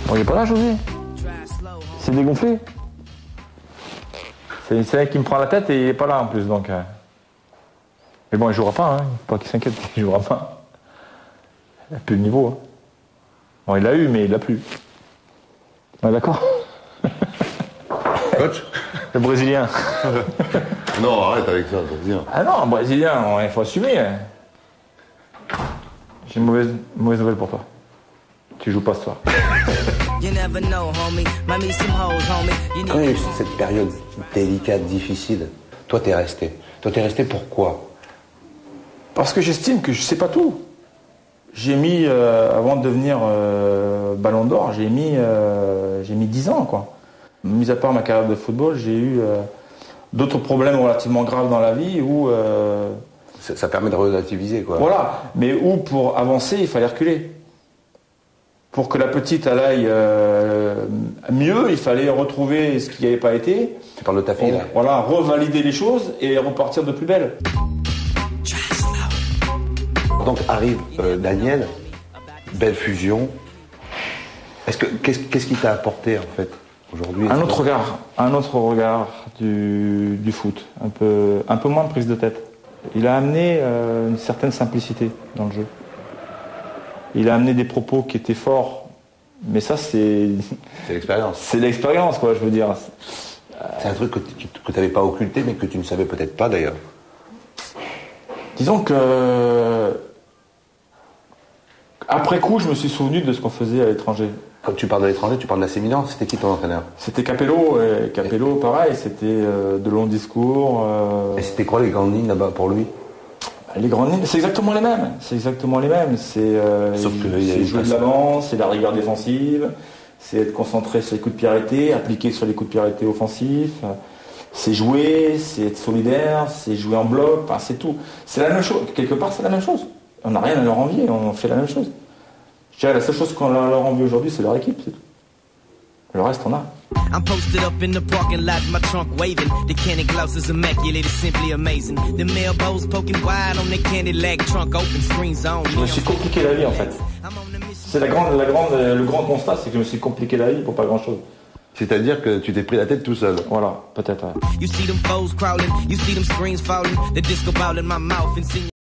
Bon, il est pas là, José. C'est dégonflé. C'est un mec qui me prend la tête et il est pas là en plus, donc. Mais bon, il jouera pas, hein. Pas qu'il s'inquiète, il jouera pas. Il a plus de niveau. Hein. Bon, il l'a eu, mais il l'a plus. Ah, d'accord. Coach. Le Brésilien. Non, arrête avec ça, Brésilien. Ah non, Brésilien, il faut assumer. J'ai une mauvaise nouvelle pour toi. Tu joues pas ce soir. Quand il y a eu cette période délicate, difficile, toi t'es resté. Toi t'es resté pourquoi? Parce que j'estime que je sais pas tout. J'ai mis, avant de devenir Ballon d'Or, j'ai mis 10 ans, quoi. Mis à part ma carrière de football, j'ai eu d'autres problèmes relativement graves dans la vie où... Ça permet de relativiser, quoi. Voilà, mais où pour avancer, il fallait reculer. Pour que la petite elle aille mieux, il fallait retrouver ce qui n'avait pas été. Tu parles de ta fille, là. Voilà, revalider les choses et repartir de plus belle. Donc arrive Daniel, belle fusion. Qu'est-ce qui t'a apporté, en fait, aujourd'hui? Un autre regard du foot, un peu moins de prise de tête. Il a amené une certaine simplicité dans le jeu. Il a amené des propos qui étaient forts, mais ça c'est l'expérience. C'est l'expérience, quoi, je veux dire. C'est un truc que tu n'avais pas occulté, mais que tu ne savais peut-être pas d'ailleurs. Disons que après coup, je me suis souvenu de ce qu'on faisait à l'étranger. Quand tu parles de l'étranger, tu parles d'AC Milan. C'était qui ton entraîneur? C'était Capello. Et Capello, pareil, c'était de longs discours. Et c'était quoi les grandes lignes là-bas pour lui? Les grandes lignes, c'est exactement les mêmes. Sauf c'est jouer de l'avant, c'est la rigueur défensive, c'est être concentré sur les coups de pied arrêtés, appliquer sur les coups de pied arrêtés offensifs. C'est jouer, c'est être solidaire, c'est jouer en bloc, enfin, c'est tout. C'est la même chose. Quelque part, c'est la même chose. On n'a rien à leur envier, on fait la même chose. Je dirais la seule chose qu'on leur envie aujourd'hui, c'est leur équipe, c'est tout. Le reste, on a. I'm posted up in the parking lot, my trunk waving. The candy gloss is immaculate, it's simply amazing. The mailbows poking wide on the candy leg, trunk open, screens on. Je me suis compliqué la vie en fait. C'est le grand constat, c'est que je me suis compliqué la vie pour pas grand chose. C'est-à-dire que tu t'es pris la tête tout seul. Voilà, peut-être. Ouais.